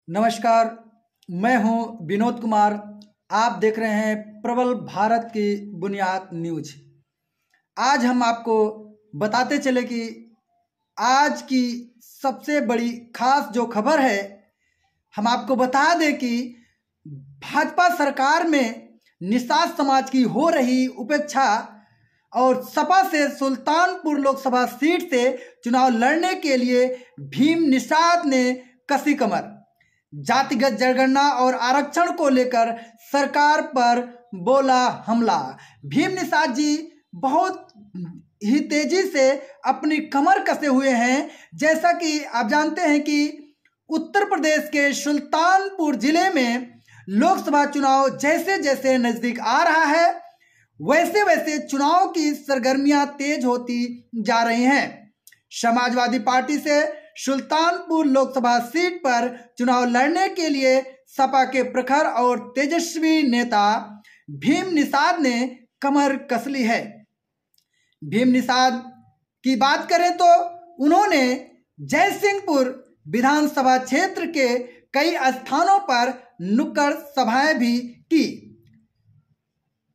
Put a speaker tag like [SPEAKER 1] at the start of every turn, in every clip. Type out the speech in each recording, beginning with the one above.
[SPEAKER 1] नमस्कार, मैं हूं विनोद कुमार। आप देख रहे हैं प्रबल भारत की बुनियाद न्यूज। आज हम आपको बताते चले कि आज की सबसे बड़ी खास जो खबर है, हम आपको बता दें कि भाजपा सरकार में निषाद समाज की हो रही उपेक्षा और सपा से सुल्तानपुर लोकसभा सीट से चुनाव लड़ने के लिए भीम निषाद ने कसी कमर। जातिगत जनगणना और आरक्षण को लेकर सरकार पर बोला हमला। भीम निषाद जी बहुत ही तेजी से अपनी कमर कसे हुए हैं। जैसा कि आप जानते हैं कि उत्तर प्रदेश के सुल्तानपुर जिले में लोकसभा चुनाव जैसे जैसे नजदीक आ रहा है, वैसे वैसे चुनाव की सरगर्मियां तेज होती जा रही हैं। समाजवादी पार्टी से सुल्तानपुर लोकसभा सीट पर चुनाव लड़ने के लिए सपा के प्रखर और तेजस्वी नेता भीम निषाद ने कमर कस ली है। भीम निषाद की बात करें तो उन्होंने जयसिंहपुर विधानसभा क्षेत्र के कई स्थानों पर नुक्कड़ सभाएं भी की।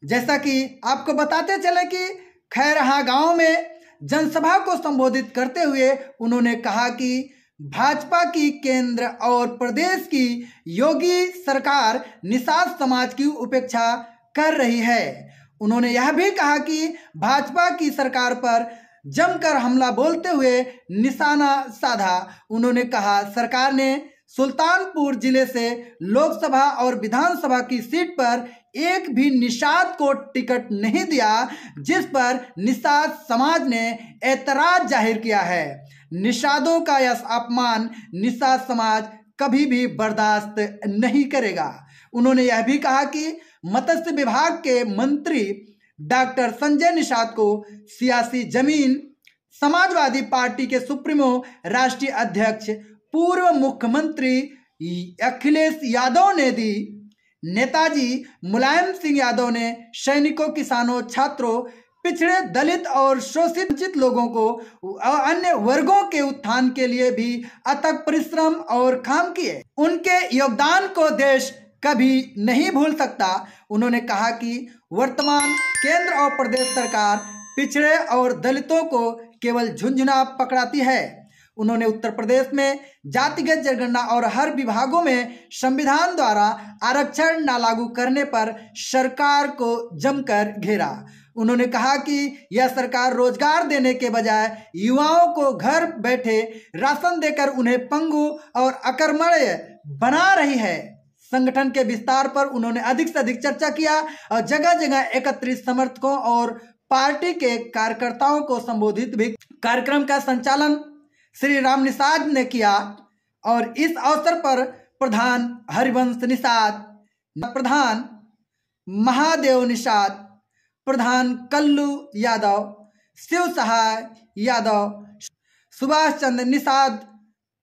[SPEAKER 1] जैसा कि आपको बताते चले कि खैरहा गांव में जनसभा को संबोधित करते हुए उन्होंने कहा कि भाजपा की केंद्र और प्रदेश की योगी सरकार निषाद समाज की उपेक्षा कर रही है। उन्होंने यह भी कहा कि भाजपा की सरकार पर जमकर हमला बोलते हुए निशाना साधा। उन्होंने कहा सरकार ने सुल्तानपुर जिले से लोकसभा और विधानसभा की सीट पर एक भी निषाद को टिकट नहीं दिया, जिस पर निषाद समाज ने ऐतराज जाहिर किया है। निषादों का यह अपमान निषाद समाज कभी भी बर्दाश्त नहीं करेगा। उन्होंने यह भी कहा कि मत्स्य विभाग के मंत्री डॉक्टर संजय निषाद को सियासी जमीन समाजवादी पार्टी के सुप्रीमो राष्ट्रीय अध्यक्ष पूर्व मुख्यमंत्री अखिलेश यादव ने दी। नेताजी मुलायम सिंह यादव ने सैनिकों, किसानों, छात्रों, पिछड़े, दलित और शोषित वंचित लोगों को अन्य वर्गों के उत्थान के लिए भी अथक परिश्रम और काम किए। उनके योगदान को देश कभी नहीं भूल सकता। उन्होंने कहा कि वर्तमान केंद्र और प्रदेश सरकार पिछड़े और दलितों को केवल झुंझुना पकड़ाती है। उन्होंने उत्तर प्रदेश में जातिगत जनगणना और हर विभागों में संविधान द्वारा आरक्षण न लागू करने पर सरकार को जमकर घेरा। उन्होंने कहा कि यह सरकार रोजगार देने के बजाय युवाओं को घर बैठे राशन देकर उन्हें पंगु और अकर्मण्य बना रही है। संगठन के विस्तार पर उन्होंने अधिक से अधिक चर्चा किया और जगह जगह एकत्रित समर्थकों और पार्टी के कार्यकर्ताओं को संबोधित भी। कार्यक्रम का संचालन श्री राम निषाद ने किया और इस अवसर पर प्रधान हरिवंश निषाद, प्रधान महादेव निषाद, प्रधान कल्लू यादव, शिव सहाय यादव, सुभाष चंद्र निषाद,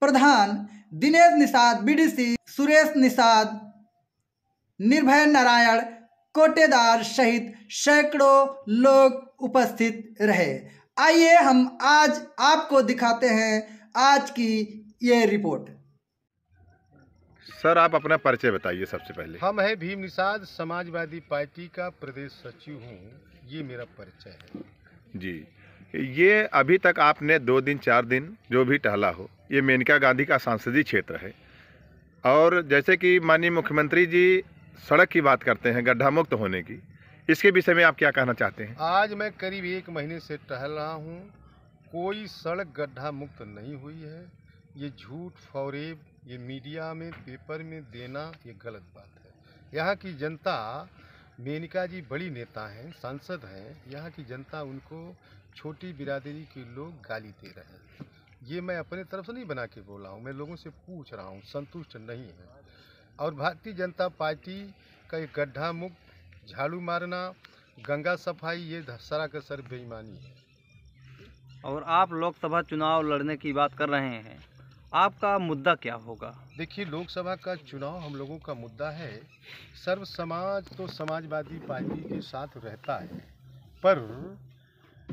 [SPEAKER 1] प्रधान दिनेश निषाद, बीडीसी सुरेश निषाद, निर्भय नारायण कोटेदार सहित सैकड़ों लोग उपस्थित रहे। आइए हम आज आपको दिखाते हैं आज की ये रिपोर्ट।
[SPEAKER 2] सर, आप अपना परिचय बताइए सबसे पहले।
[SPEAKER 3] हम है भीम निषाद, समाजवादी पार्टी का प्रदेश सचिव हूँ। ये मेरा परिचय है
[SPEAKER 2] जी। ये अभी तक आपने 2 दिन 4 दिन जो भी टहला हो, ये मेनका गांधी का संसदीय क्षेत्र है और जैसे कि माननीय मुख्यमंत्री जी सड़क की बात करते हैं गड्ढा मुक्त होने की, इसके विषय में आप क्या कहना चाहते हैं?
[SPEAKER 3] आज मैं करीब 1 महीने से टहल रहा हूँ, कोई सड़क गड्ढा मुक्त नहीं हुई है। ये झूठ फौरेब ये मीडिया में पेपर में देना ये गलत बात है। यहाँ की जनता, मेनका जी बड़ी नेता हैं, सांसद हैं, यहाँ की जनता उनको छोटी बिरादरी के लोग गाली दे रहे हैं। ये मैं अपने तरफ से नहीं बना के बोला हूँ, मैं लोगों से पूछ रहा हूँ, संतुष्ट नहीं है। और भारतीय जनता पार्टी का एक गड्ढा मुक्त, झाड़ू मारना, गंगा सफाई, ये सरासर बेईमानी है।
[SPEAKER 4] और आप लोकसभा चुनाव लड़ने की बात कर रहे हैं, आपका मुद्दा क्या होगा?
[SPEAKER 3] देखिए, लोकसभा का चुनाव हम लोगों का मुद्दा है। सर्व समाज तो समाजवादी पार्टी के साथ रहता है, पर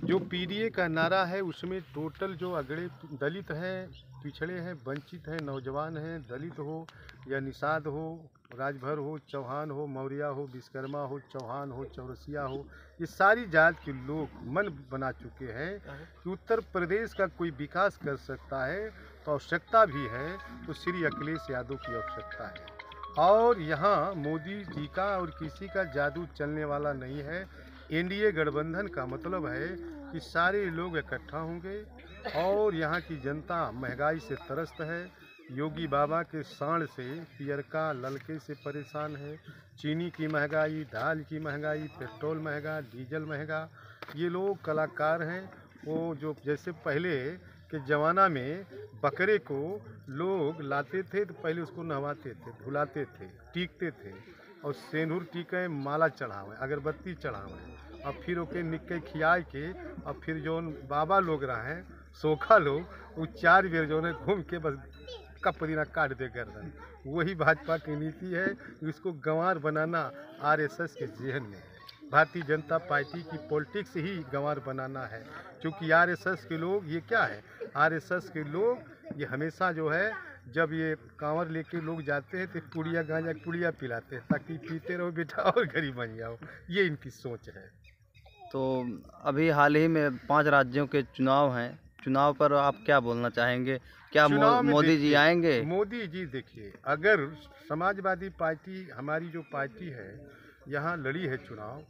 [SPEAKER 3] जो पीडीए का नारा है उसमें टोटल जो अगड़े दलित हैं, पिछड़े हैं, वंचित हैं, नौजवान हैं, दलित हो या निषाद हो, राजभर हो, चौहान हो, मौर्य हो, विश्वकर्मा हो, चौहान हो, चौरसिया हो, ये सारी जात के लोग मन बना चुके हैं कि उत्तर प्रदेश का कोई विकास कर सकता है तो आवश्यकता भी है तो श्री अखिलेश यादव की आवश्यकता है। और यहाँ मोदी जी का और किसी का जादू चलने वाला नहीं है। एनडीए गठबंधन का मतलब है कि सारे लोग इकट्ठा होंगे और यहाँ की जनता महंगाई से त्रस्त है। योगी बाबा के सांड से, पियरका ललके से परेशान है। चीनी की महंगाई, दाल की महंगाई, पेट्रोल महंगा, डीजल महंगा। ये लोग कलाकार हैं। वो जो जैसे पहले के ज़माना में बकरे को लोग लाते थे तो पहले उसको नहवाते थे, धुलाते थे, टीकते थे और सेंदूर टीके, माला चढ़ावे, अगरबत्ती चढ़ावे और फिर ओके निक्के खियाए के और फिर जो बाबा लोग रहे सोखा लोग वो 4 बेर जो है घूम के बस कपड़ीना काट दे गर्दन। वही भाजपा की नीति है। इसको गंवार बनाना आरएसएस के जहन में है। भारतीय जनता पार्टी की पॉलिटिक्स ही गंवार बनाना है। क्योंकि आरएसएस के लोग ये क्या है, आरएसएस के लोग ये हमेशा जो है जब ये कांवर लेके लोग जाते हैं तो पुड़िया गांजा पुड़िया पिलाते हैं ताकि पीते रहो बेटा और गरीब बन जाओ। ये इनकी सोच है।
[SPEAKER 4] तो अभी हाल ही में 5 राज्यों के चुनाव हैं। चुनाव पर आप क्या बोलना चाहेंगे? क्या मोदी जी आएंगे?
[SPEAKER 3] मोदी जी देखिए, अगर समाजवादी पार्टी हमारी जो पार्टी है यहाँ लड़ी है चुनाव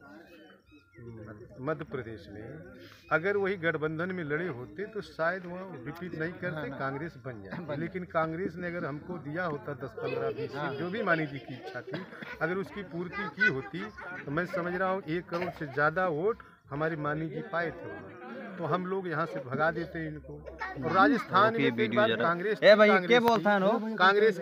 [SPEAKER 3] मध्य प्रदेश में, अगर वही गठबंधन में लड़े होते तो शायद वह रिपीट नहीं करते, कांग्रेस बन जाए। लेकिन कांग्रेस ने अगर हमको दिया होता 10, 15, 20 सीट, जो भी मानी जी की इच्छा थी, अगर उसकी पूर्ति की होती तो मैं समझ रहा हूँ 1 करोड़ से ज़्यादा वोट हमारी मानी जी पाए थे, तो हम लोग यहाँ से भगा देते इनको। और राजस्थान में कांग्रेस